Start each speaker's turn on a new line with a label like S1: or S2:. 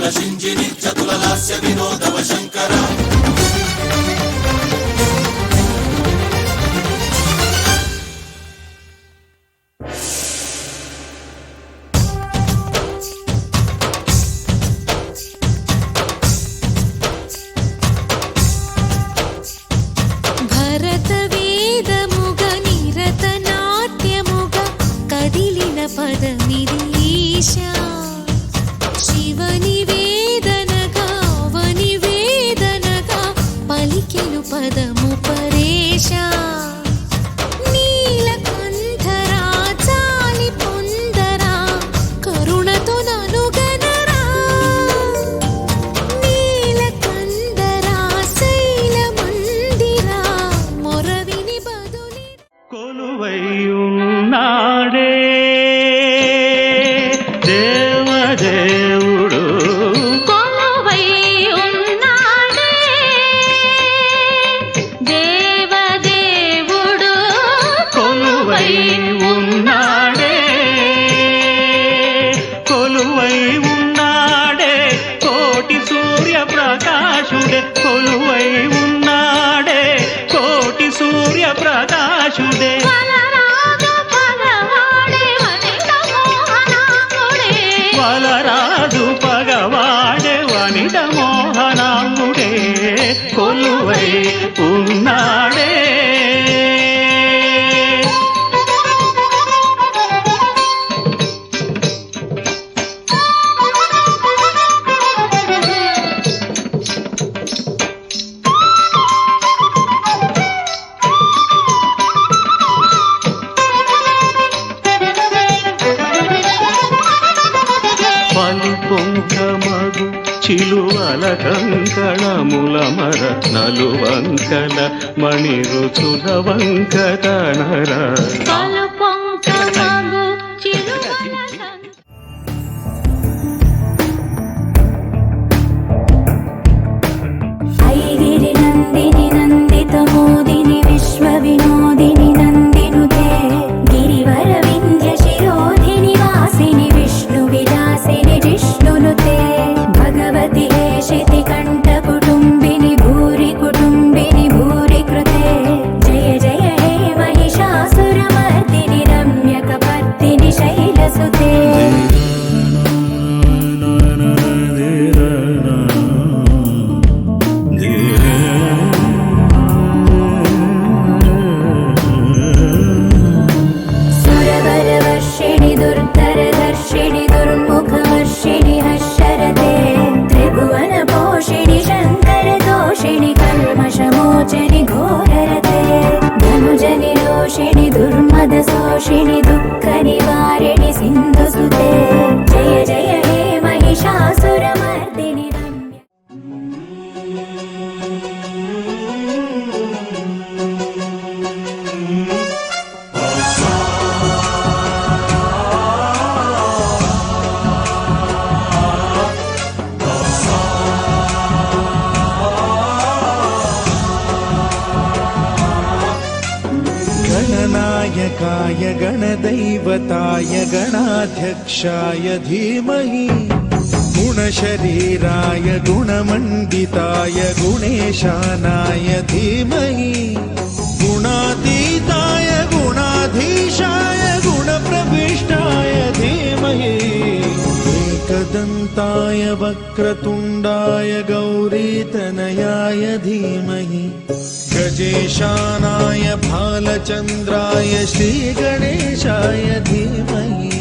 S1: చతుల శింజిని చతుల లాస్య వినోదవ శంకర
S2: వలరాజు పగవాడే వనిత మోహనాంగుడే కొలువై ఉన్నాడే పొంకమగు చిలువల కంకణముల మరత్నలు వంకల మణి రుచుల వంకతనర
S3: ఐగిరి నందిని నందిత మోదిని విశ్వ వినోదిని నందినుతే గిరివర వింధ్య శిరోధిని వాసిని విష్ణు విలాసిని జిష్ణునుతే భగవతి హేషితి కంఠ కుటుంబిని భూరి కుటుంబిని భూరి కృతే జయ జయ హే మహిషాసురమర్దిని రమ్యకపర్దిని శైలసుతే శోషిణి దుఃఖ నివారిణి సింధు సుతే జయ జయ హే మహిషాసురమర్దిని రమ్య
S4: गणनायकाय गणदैवताय गणाध्यक्षाय धीमहि गुणशरीराय गुणमण्डिताय गुणेशानाय धीमहि गुणातीताय गुणाधीशाय गुणप्रविष्टाय धीमहि एकदन्ताय वक्रतुण्डाय गौरीतनयाय धीमहि गजेशानाय भालचन्द्राय श्रीगणेशाय धीमहि